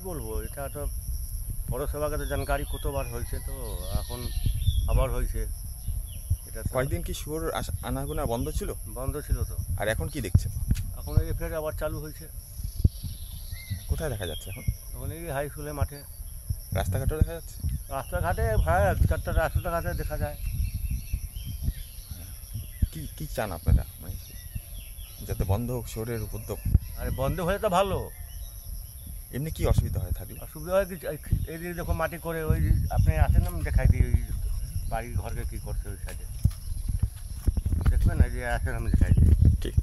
বলবো, এটা তো পৌরসভাকে তো জানকারি কতবার হয়েছে, তো এখন আবার হয়েছে। এটা তো কয়েকদিন কি শুয়োর আনাগোনা বন্ধ ছিল? বন্ধ ছিল তো, আর এখন কি দেখছেন? এখন এই ফের আবার চালু হয়েছে। কোথায় দেখা যাচ্ছে এখন? এখন এই হাই স্কুলের মাঠে, রাস্তাঘাটও দেখা যাচ্ছে? রাস্তাঘাটে ভাড়া দু চারটা রাস্তাঘাটে দেখা যায়। কি কি চান আপনারা, মানে যাতে বন্ধ হোক শুয়োরের উপদ্রব? আর বন্ধ হলে তো ভালো। এমনি কি অসুবিধা হয় থাকলে? অসুবিধা হয় কি, এই দিকে যখন মাটি করে ওই আপনি আসেন, আমি দেখাই দিই ওই বাড়ির ঘরকে কী করছে ওই সাইডে, দেখবেন না যে আসেন, আমি দেখাই দিই। ঠিক।